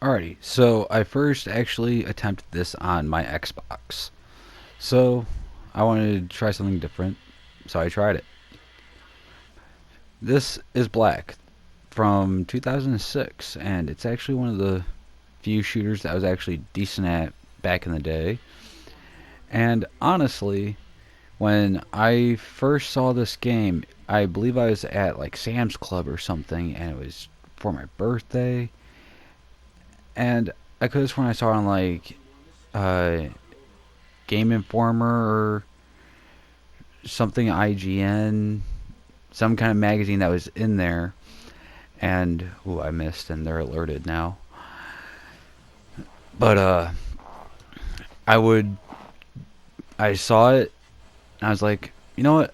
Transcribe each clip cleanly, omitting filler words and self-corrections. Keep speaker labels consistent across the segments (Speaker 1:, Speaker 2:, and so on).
Speaker 1: Alrighty, so I first actually attempted this on my Xbox. So I wanted to try something different, so I tried it. This is Black from 2006, and it's actually one of the few shooters that I was actually decent at back in the day. And honestly, when I first saw this game, I believe I was at like Sam's Club or something, and it was for my birthday. And I could have sworn I saw it on like uh, Game Informer or something IGN, some kind of magazine that was in there, and ooh, I missed, and they're alerted now. But I would, I saw it, and I was like, you know what?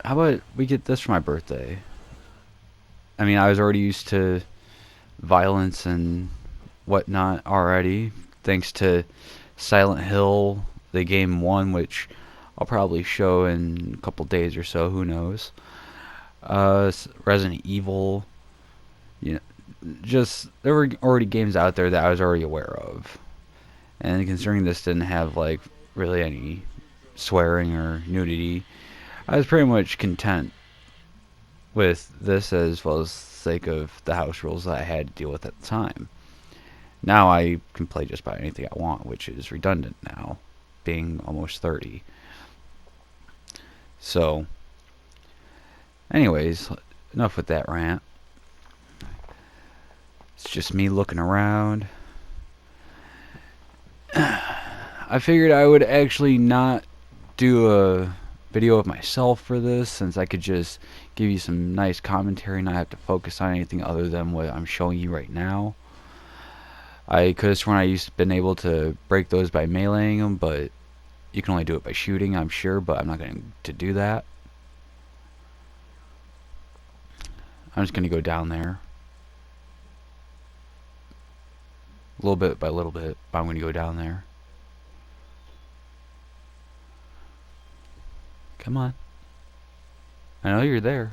Speaker 1: How about we get this for my birthday? I mean, I was already used to violence and whatnot already, thanks to Silent Hill, the game one, which I'll probably show in a couple days or so. Who knows? Resident Evil. You know, just there were already games out there that I was already aware of, and considering this didn't have like really any swearing or nudity, I was pretty much content with this as well as the sake of the house rules that I had to deal with at the time. Now I can play just about anything I want, which is redundant now, being almost 30. So, anyways, enough with that rant. It's just me looking around. I figured I would actually not do a video of myself for this, since I could just give you some nice commentary and not have to focus on anything other than what I'm showing you right now. I could have sworn I used to been able to break those by meleeing them, but you can only do it by shooting, I'm sure, but I'm not going to do that. I'm just going to go down there. Little bit by little bit, but I'm going to go down there. Come on. I know you're there.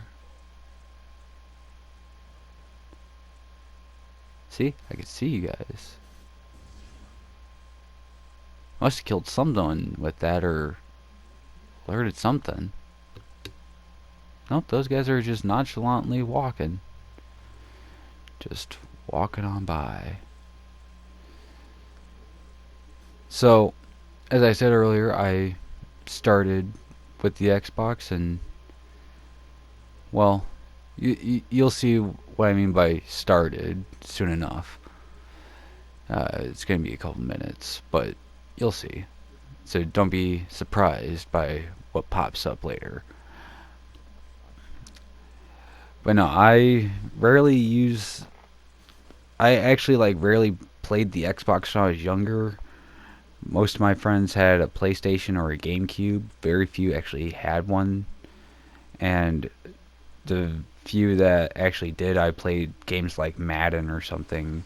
Speaker 1: See? I can see you guys. Must have killed someone with that or alerted something. Nope, those guys are just nonchalantly walking. Just walking on by. So, as I said earlier, I started with the Xbox, and well, you'll see what I mean by started soon enough. It's going to be a couple minutes, but you'll see. So don't be surprised by what pops up later. But no, I rarely use. I actually like rarely played the Xbox when I was younger. Most of my friends had a PlayStation or a GameCube. Very few actually had one, and the few that actually did, I played games like Madden or something.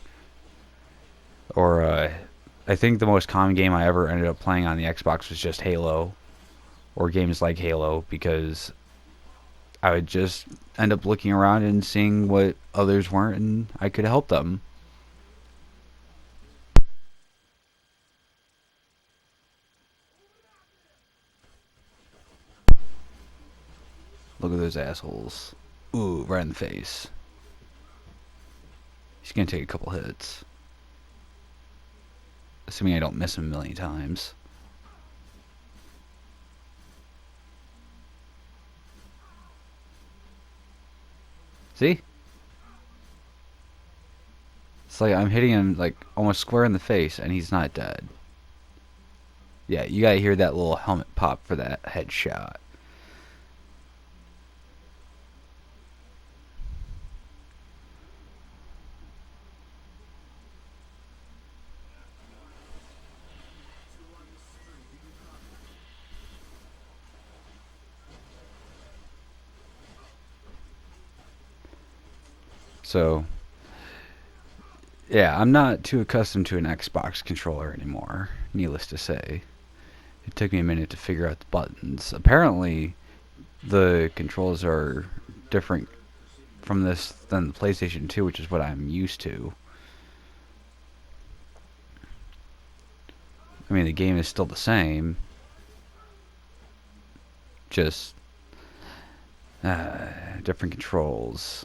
Speaker 1: Or I think the most common game I ever ended up playing on the Xbox was just Halo, or games like Halo, because I would just end up looking around and seeing what others weren't, and I could help them. Look at those assholes. Ooh, right in the face. He's gonna take a couple hits. Assuming I don't miss him a million times. See? It's like I'm hitting him like almost square in the face and he's not dead. Yeah, you gotta hear that little helmet pop for that headshot. So, yeah, I'm not too accustomed to an Xbox controller anymore, needless to say. It took me a minute to figure out the buttons. Apparently, the controls are different from this than the PlayStation 2, which is what I'm used to. I mean, the game is still the same, just different controls.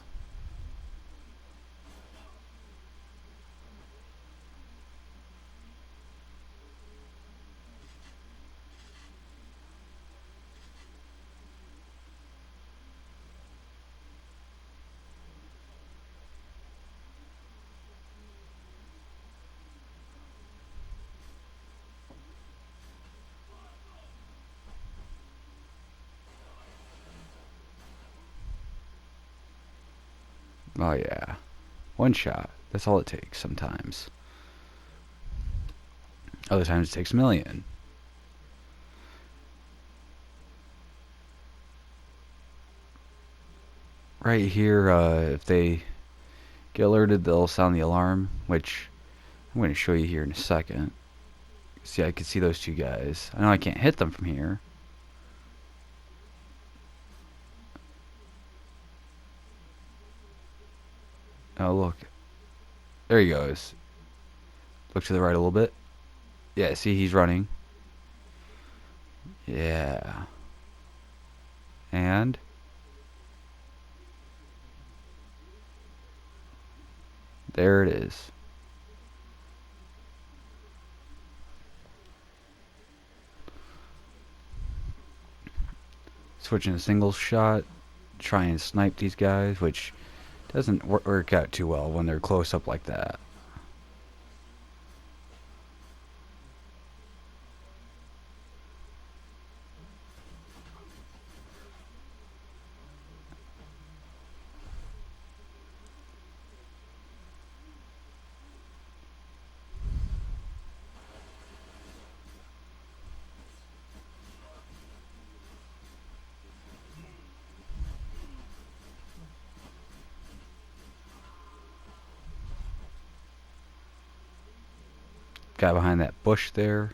Speaker 1: Oh yeah, one shot. That's all it takes sometimes. Other times it takes a million. Right here, if they get alerted, they'll sound the alarm, which I'm going to show you here in a second. See, I can see those two guys. I know I can't hit them from here. Oh, look. There he goes. Look to the right a little bit. Yeah, see, he's running. Yeah. And there it is. Switching to single shot. Try and snipe these guys, which doesn't work out too well when they're close up like that. Guy behind that bush there.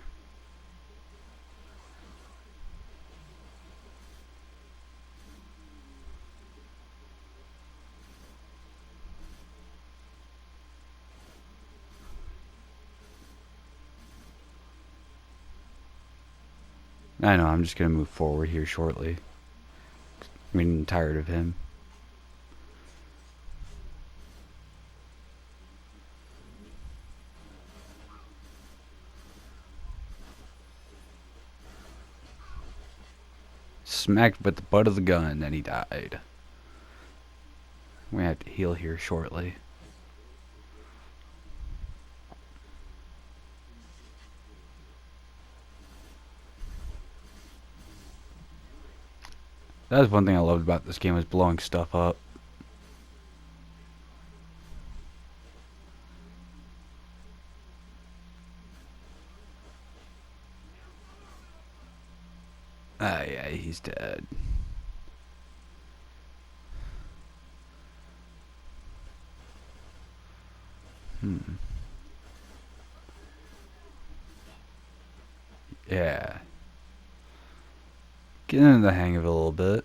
Speaker 1: I know, I'm just going to move forward here shortly. I'm getting tired of him. Smacked with the butt of the gun, and he died. We have to heal here shortly. That was one thing I loved about this game, was blowing stuff up. Ah, yeah, he's dead. Yeah. Getting into the hang of it a little bit.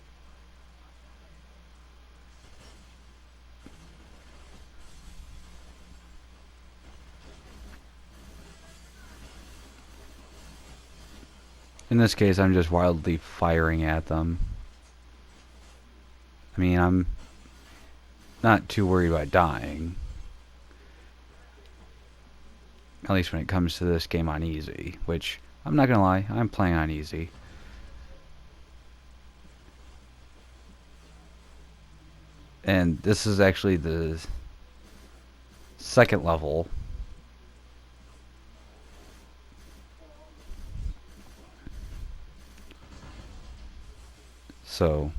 Speaker 1: In this case, I'm just wildly firing at them. I mean, I'm not too worried about dying. At least when it comes to this game on easy, which, I'm not gonna lie, I'm playing on easy. And this is actually the second level. So,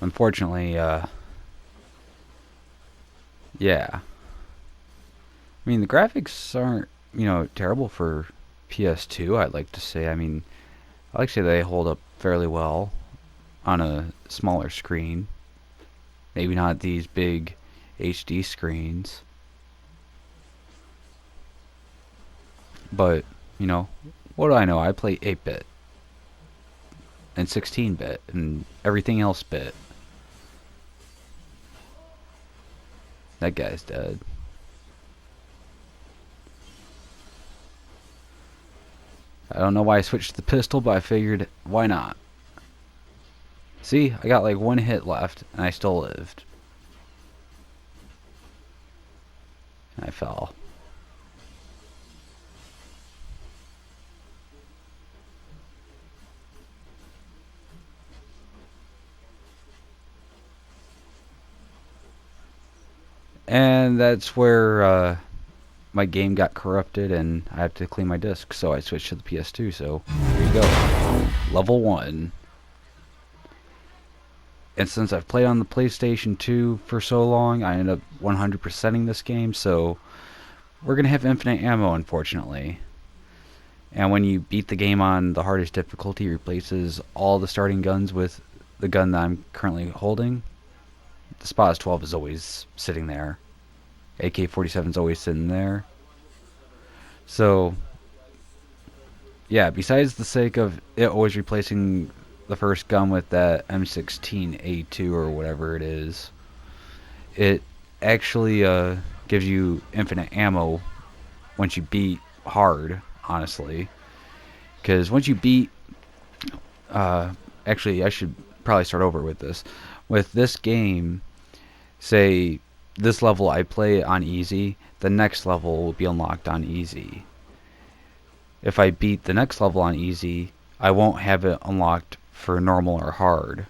Speaker 1: unfortunately, yeah. I mean, the graphics aren't, terrible for PS2, I'd like to say. I mean, I like to say they hold up fairly well on a smaller screen. Maybe not these big HD screens. But, what do I know? I play 8-bit and 16-bit and everything else bit. That guy's dead. I don't know why I switched to the pistol, but I figured, why not? See, I got like one hit left, and I still lived. And I fell. And that's where my game got corrupted, and I had to clean my disc, so I switched to the PS2, so here you go. Level 1. And since I've played on the PlayStation 2 for so long, I ended up 100%ing this game, so we're going to have infinite ammo, unfortunately. And when you beat the game on the hardest difficulty, it replaces all the starting guns with the gun that I'm currently holding. The Spaz 12 is always sitting there. AK-47 is always sitting there. So, yeah, besides the sake of it always replacing the first gun with that M16A2 or whatever it is, it actually gives you infinite ammo once you beat hard, honestly. Because once you beat... actually, I should probably start over with this. With this game, say this level I play on easy, the next level will be unlocked on easy. If I beat the next level on easy, I won't have it unlocked for normal or hard.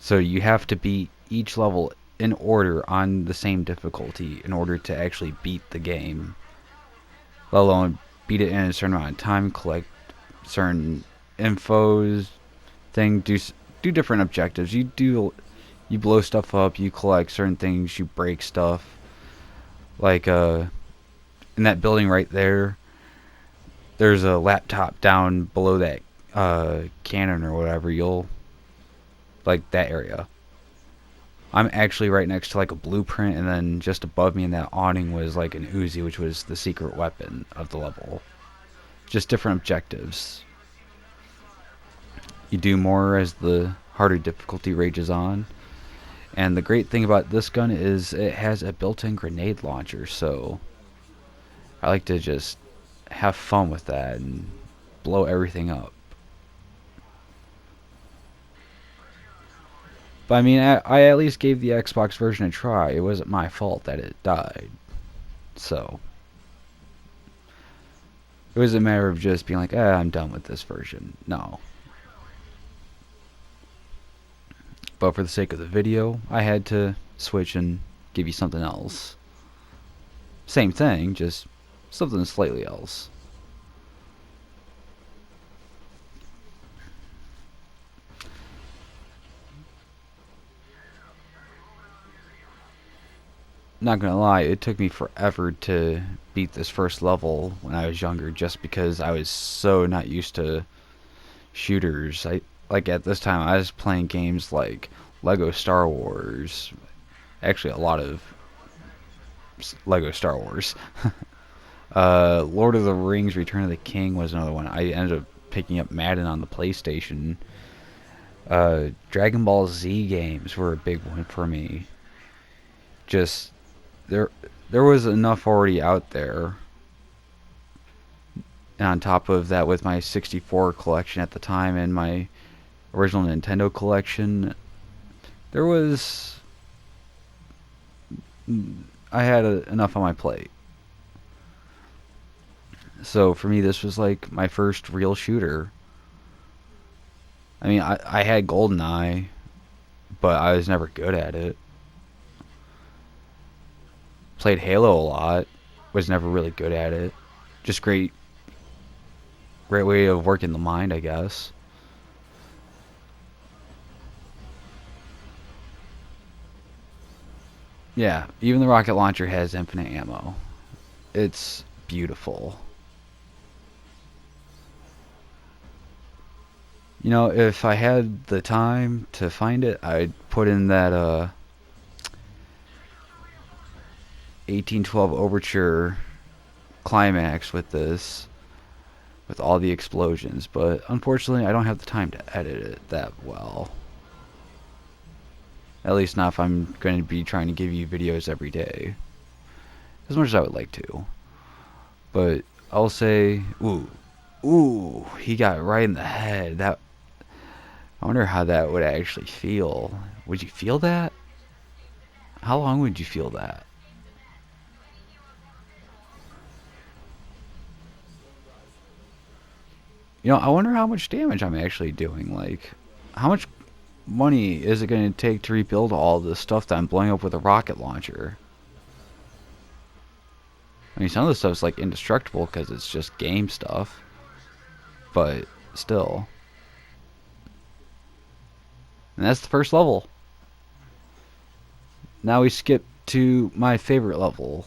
Speaker 1: So you have to beat each level in order on the same difficulty in order to actually beat the game. Let alone beat it in a certain amount of time, collect certain infos, do different objectives. You blow stuff up, you collect certain things, you break stuff. Like in that building right there, there's a laptop down below that cannon or whatever. You'll like that area. I'm actually right next to like a blueprint, and then just above me in that awning was like an Uzi, which was the secret weapon of the level. Just different objectives. You do more as the harder difficulty rages on. And the great thing about this gun is it has a built-in grenade launcher, so I like to just have fun with that and blow everything up. But I mean, I at least gave the Xbox version a try. It wasn't my fault that it died. So it was a matter of just being like, I'm done with this version. No. But for the sake of the video, I had to switch and give you something else. Same thing, just something slightly else. Not gonna lie, it took me forever to beat this first level when I was younger, just because I was so not used to shooters. Like at this time I was playing games like Lego Star Wars. Actually, a lot of Lego Star Wars. Lord of the Rings Return of the King was another one. I ended up picking up Madden on the PlayStation. Dragon Ball Z games were a big one for me. Just there was enough already out there. And on top of that, with my 64 collection at the time and my original Nintendo collection, I had enough on my plate. So for me, this was like my first real shooter. I mean, I had GoldenEye, but I was never good at it. Played Halo a lot, was never really good at it. Just great way of working the mind, I guess. Yeah, even the rocket launcher has infinite ammo. It's beautiful. You know, if I had the time to find it, I'd put in that 1812 Overture climax with this, with all the explosions, but unfortunately I don't have the time to edit it that well. At least not if I'm going to be trying to give you videos every day. As much as I would like to. But I'll say, ooh, Ooh, he got right in the head. That I wonder how that would actually feel. Would you feel that? How long would you feel that? I wonder how much damage I'm actually doing. Like, how much money is it going to take to rebuild all this stuff that I'm blowing up with a rocket launcher? I mean, some of the stuff's like indestructible because it's just game stuff, but still. And that's the first level. Now we skip to my favorite level.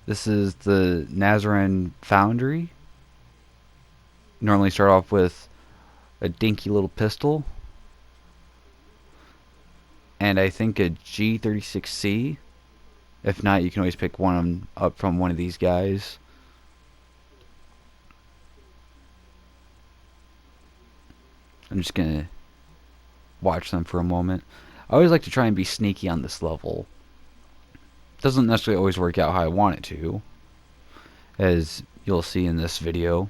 Speaker 1: This is the Nazarene Foundry. Normally start off with a dinky little pistol, and I think a G36C. If not, you can always pick one up from one of these guys. I'm just gonna watch them for a moment. I always like to try and be sneaky on this level. Doesn't necessarily always work out how I want it to, as you'll see in this video.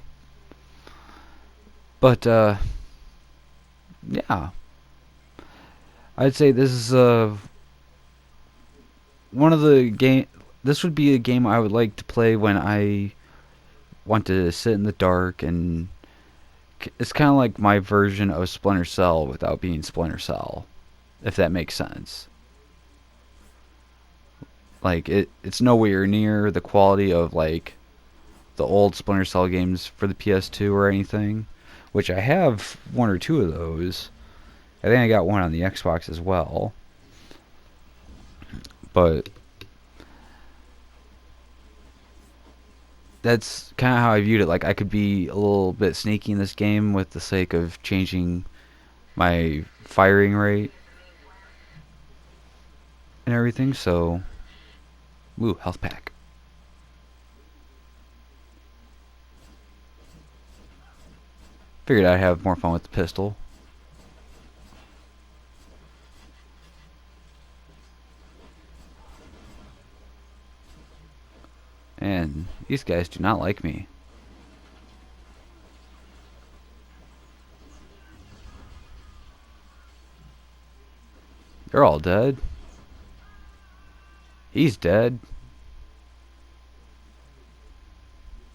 Speaker 1: But yeah, I'd say this is one of the game. This would be a game I would like to play when I want to sit in the dark, and it's kind of like my version of Splinter Cell without being Splinter Cell, if that makes sense. Like it's nowhere near the quality of like the old Splinter Cell games for the PS2 or anything, which I have one or two of those. I think I got one on the Xbox as well. But that's kind of how I viewed it. Like I could be a little bit sneaky in this game with the sake of changing my firing rate and everything. So, ooh, health pack. Figured I'd have more fun with the pistol. And these guys do not like me. They're all dead. He's dead.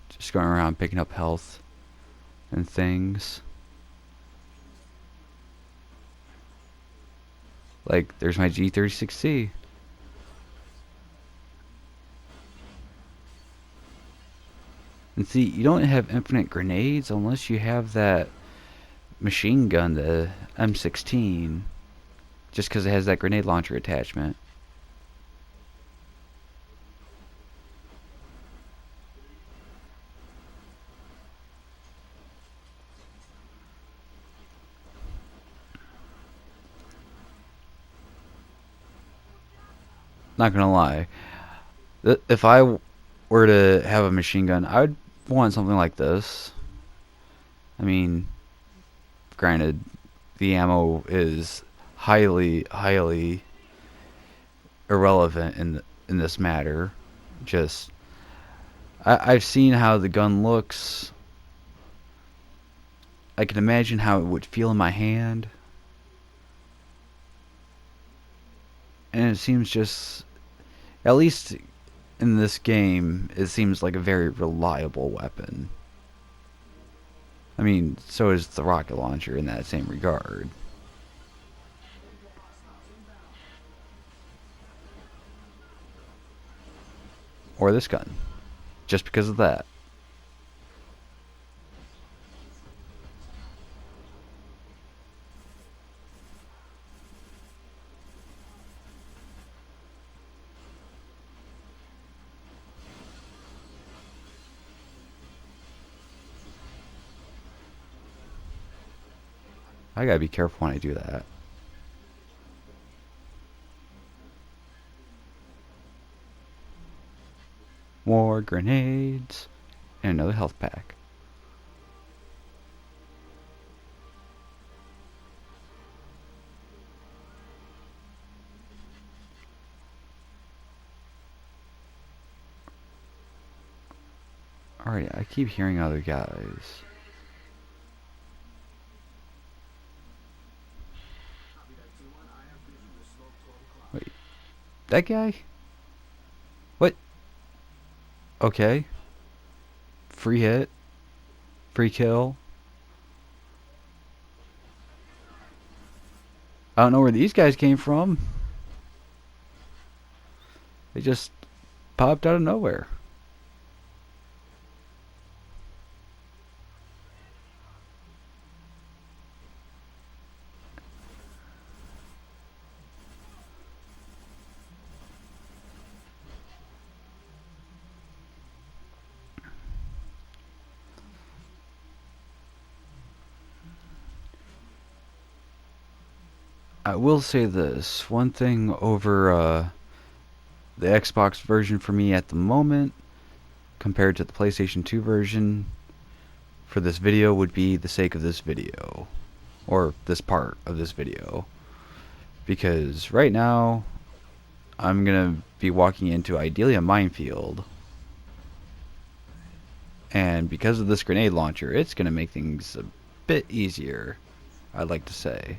Speaker 1: Just going around picking up health and things. Like, there's my G36C. And see, you don't have infinite grenades unless you have that machine gun, the M16, just because it has that grenade launcher attachment. Not gonna lie, if I were to have a machine gun, I would want something like this. I mean, granted, the ammo is highly irrelevant in this matter. Just I've seen how the gun looks. I can imagine how it would feel in my hand, and it seems just, at least in this game, it seems like a very reliable weapon. I mean, so is the rocket launcher in that same regard. Or this gun, just because of that. I gotta be careful when I do that. More grenades, and another health pack. Alright, I keep hearing other guys. Wait, that guy? What? Okay. Free hit. Free kill. I don't know where these guys came from. They just popped out of nowhere. I will say this. One thing over the Xbox version for me at the moment compared to the PlayStation 2 version for this video would be the sake of this video. Or this part of this video. Because right now, I'm going to be walking into ideally a minefield. And because of this grenade launcher, it's going to make things a bit easier, I'd like to say.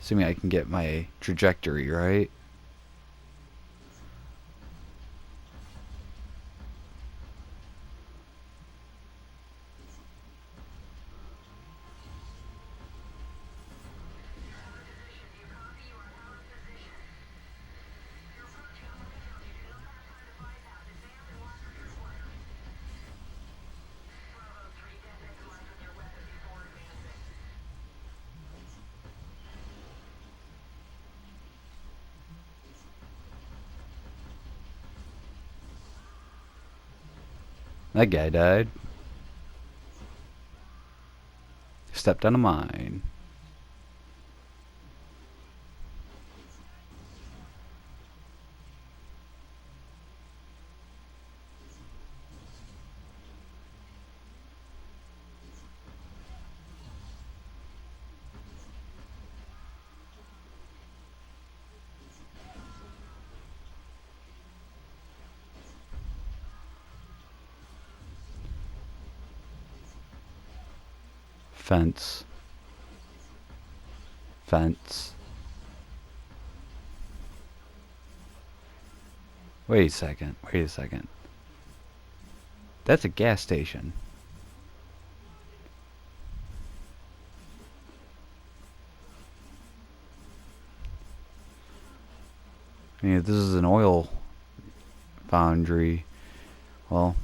Speaker 1: Assuming I can get my trajectory right. That guy died. Stepped on a mine. Fence. Fence. Wait a second. Wait a second. That's a gas station. I mean, if this is an oil foundry, well,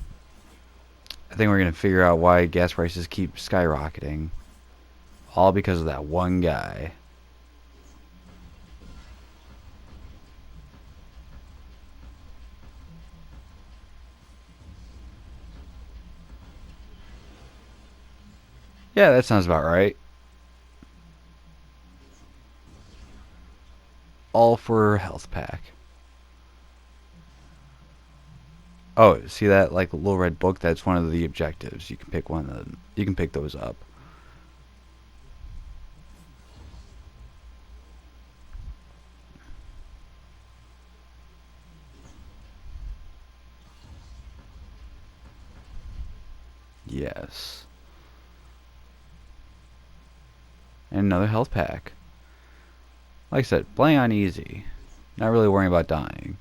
Speaker 1: I think we're going to figure out why gas prices keep skyrocketing. All because of that one guy. Yeah, that sounds about right. All for a health pack. Oh, see that like little red book? That's one of the objectives. You can pick one of them. You can pick those up. Yes. And another health pack. Like I said, playing on easy. Not really worrying about dying.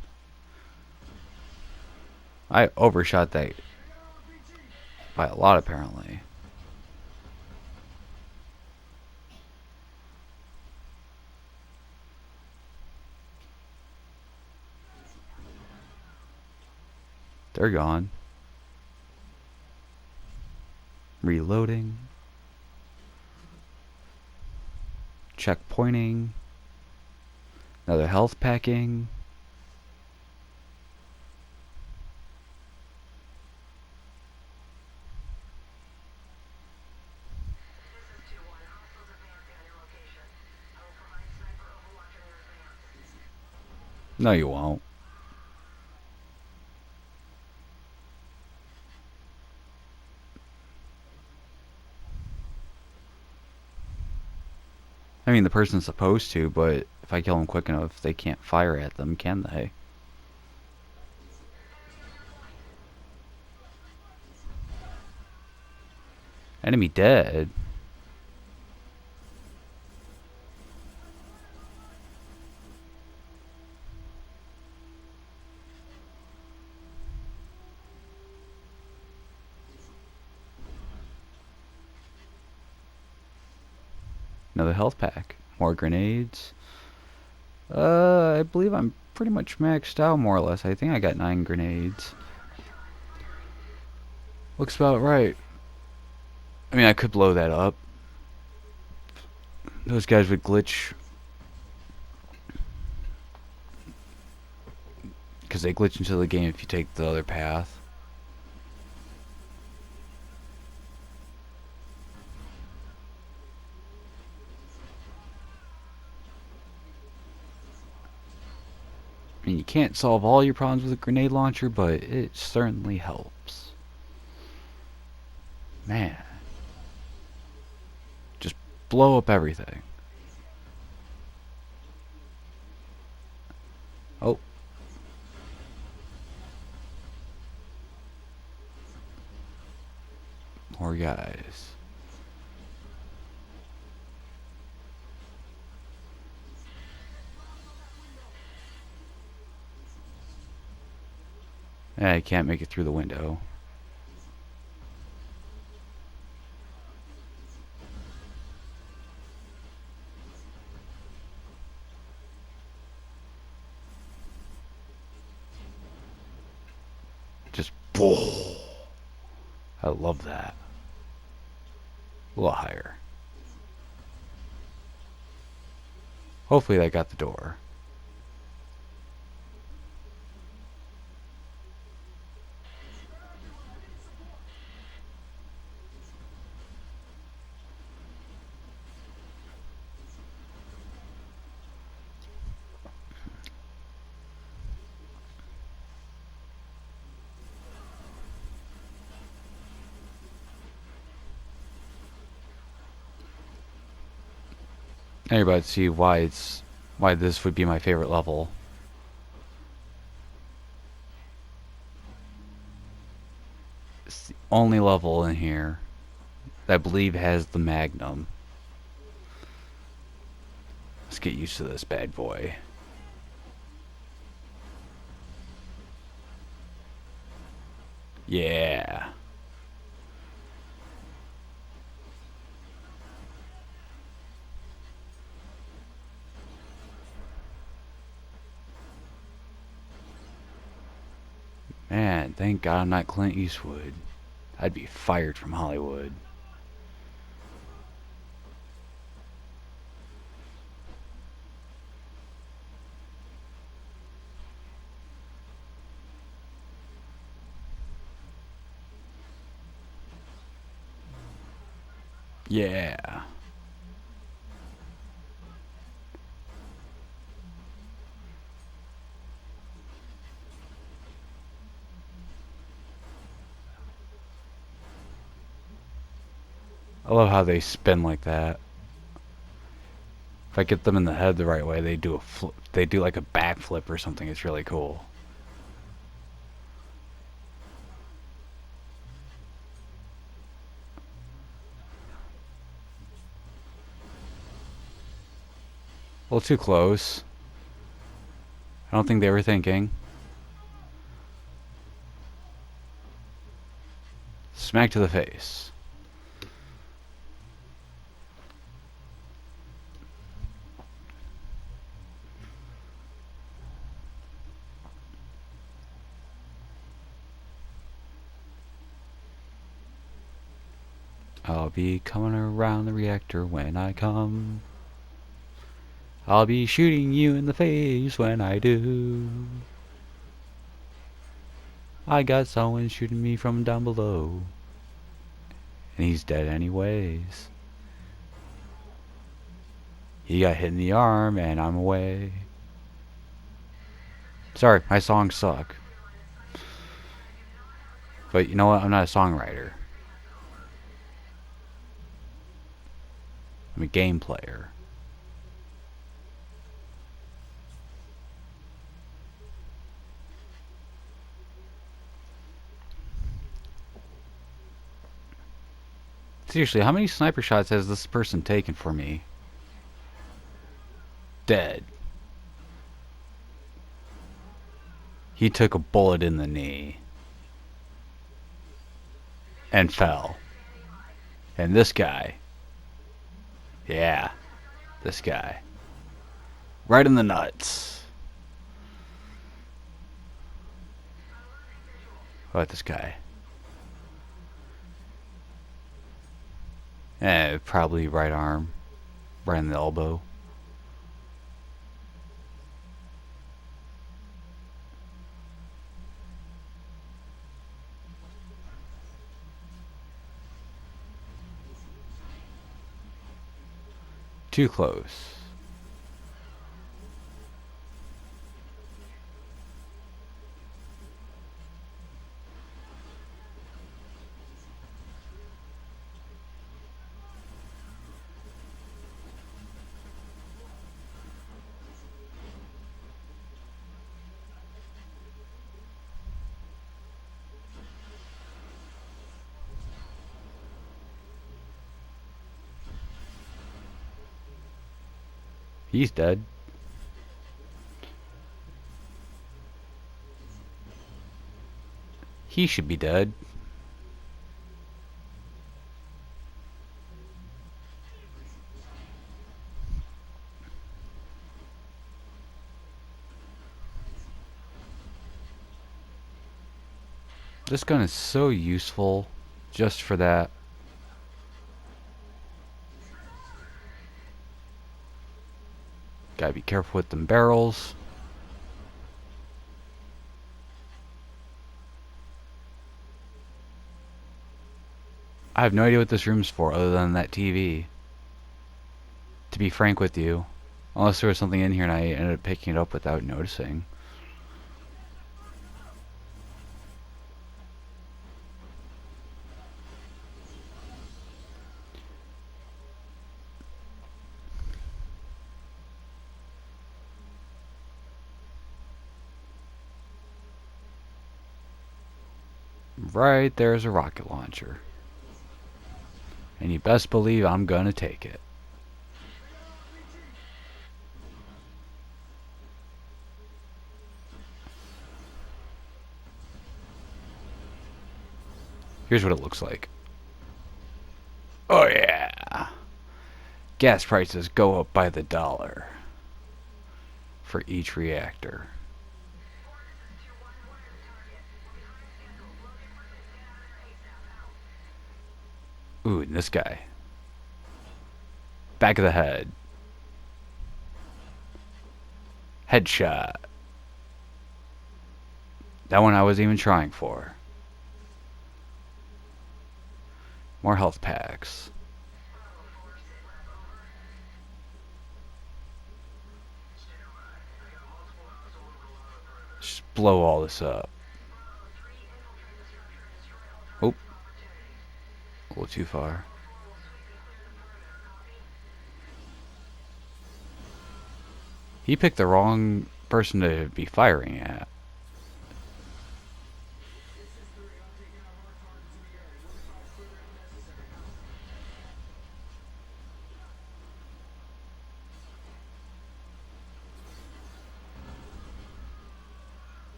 Speaker 1: I overshot that by a lot, apparently. They're gone. Reloading. Checkpointing. Another health packing. No, you won't. I mean, the person's supposed to, but if I kill them quick enough, they can't fire at them, can they? Enemy dead. Another health pack. More grenades. I believe I'm pretty much maxed out more or less. I think I got 9 grenades. Looks about right. I mean, I could blow that up. Those guys would glitch. Because they glitch into the game if you take the other path. I mean, you can't solve all your problems with a grenade launcher, but it certainly helps. Man. Just blow up everything. Oh. More guys. I can't make it through the window. Just boom. I love that. A little higher. Hopefully that got the door. Now you're about to see why this would be my favorite level. It's the only level in here that I believe has the Magnum. Let's get used to this bad boy. Yeah. Man, thank God I'm not Clint Eastwood. I'd be fired from Hollywood. Yeah. I love how they spin like that. If I get them in the head the right way, they do they do like a backflip or something. It's really cool. A little too close. I don't think they were thinking. Smack to the face. I'll be coming around the reactor when I come. I'll be shooting you in the face when I do. I got someone shooting me from down below. And he's dead anyways. He got hit in the arm and I'm away. Sorry, my songs suck. But you know what? I'm not a songwriter. I'm a game player. Seriously, how many sniper shots has this person taken for me? Dead. He took a bullet in the knee. And fell. And this guy. Yeah. This guy. Right in the nuts. What about this guy? Probably right arm. Right in the elbow. Too close. He's dead. He should be dead. This gun is so useful just for that. Gotta be careful with them barrels. I have no idea what this room's for other than that TV. To be frank with you. Unless there was something in here and I ended up picking it up without noticing. Right there's a rocket launcher. And you best believe I'm gonna take it. Here's what it looks like. Oh yeah! Gas prices go up by the dollar for each reactor. Ooh, and this guy. Back of the head. Headshot. That one I wasn't even trying for. More health packs. Just blow all this up. Oh. A little too far. He picked the wrong person to be firing at.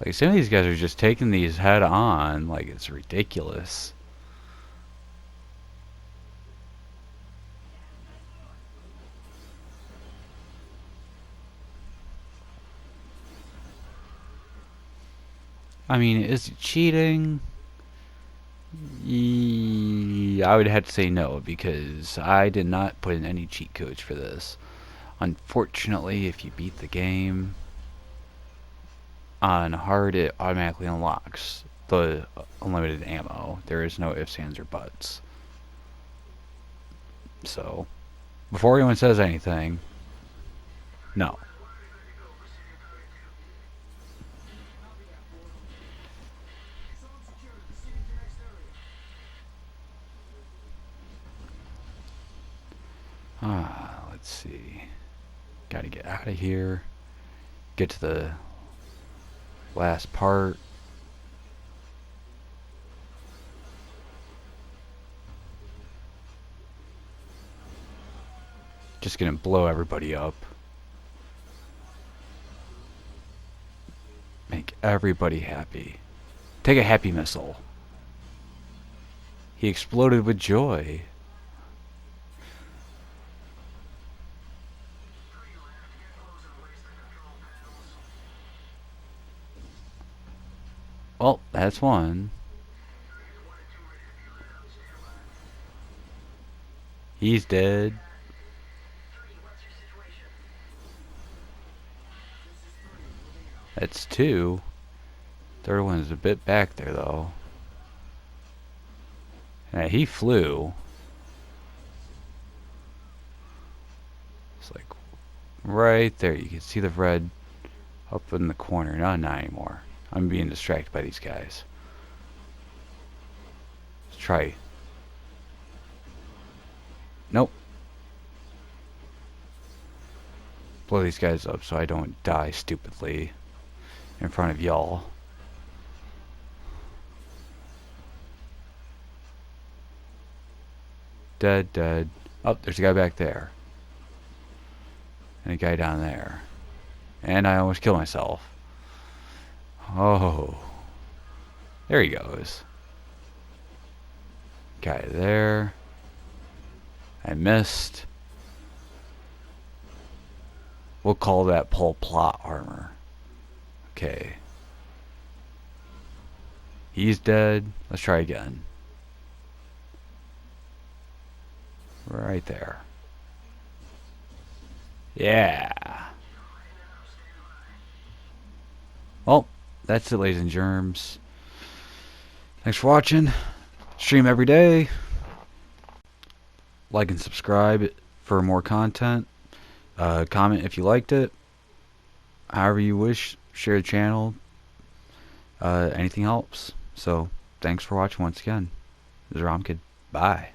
Speaker 1: Like, some of these guys are just taking these head on. Like, it's ridiculous. I mean, is it cheating? I would have to say no, because I did not put in any cheat codes for this. Unfortunately, if you beat the game on hard, it automatically unlocks the unlimited ammo. There is no ifs, ands, or buts. So, before anyone says anything, no. Let's see. Gotta get out of here. Get to the last part. Just gonna blow everybody up. Make everybody happy. Take a happy missile. He exploded with joy. Well, that's one. He's dead. That's two. Third one is a bit back there, though. Yeah, he flew. It's like right there. You can see the red up in the corner. No, not anymore. I'm being distracted by these guys. Let's try. Nope. Blow these guys up so I don't die stupidly in front of y'all. Dead, dead. Oh, there's a guy back there. And a guy down there. And I almost killed myself. Oh. There he goes. Guy there. I missed. We'll call that plot armor. Okay. He's dead. Let's try again. Right there. Yeah. Well, that's it, ladies and germs. Thanks for watching. Stream every day. Like and subscribe for more content. Comment if you liked it. However you wish. Share the channel. Anything helps. So, thanks for watching once again. This is Ramenkid. Bye.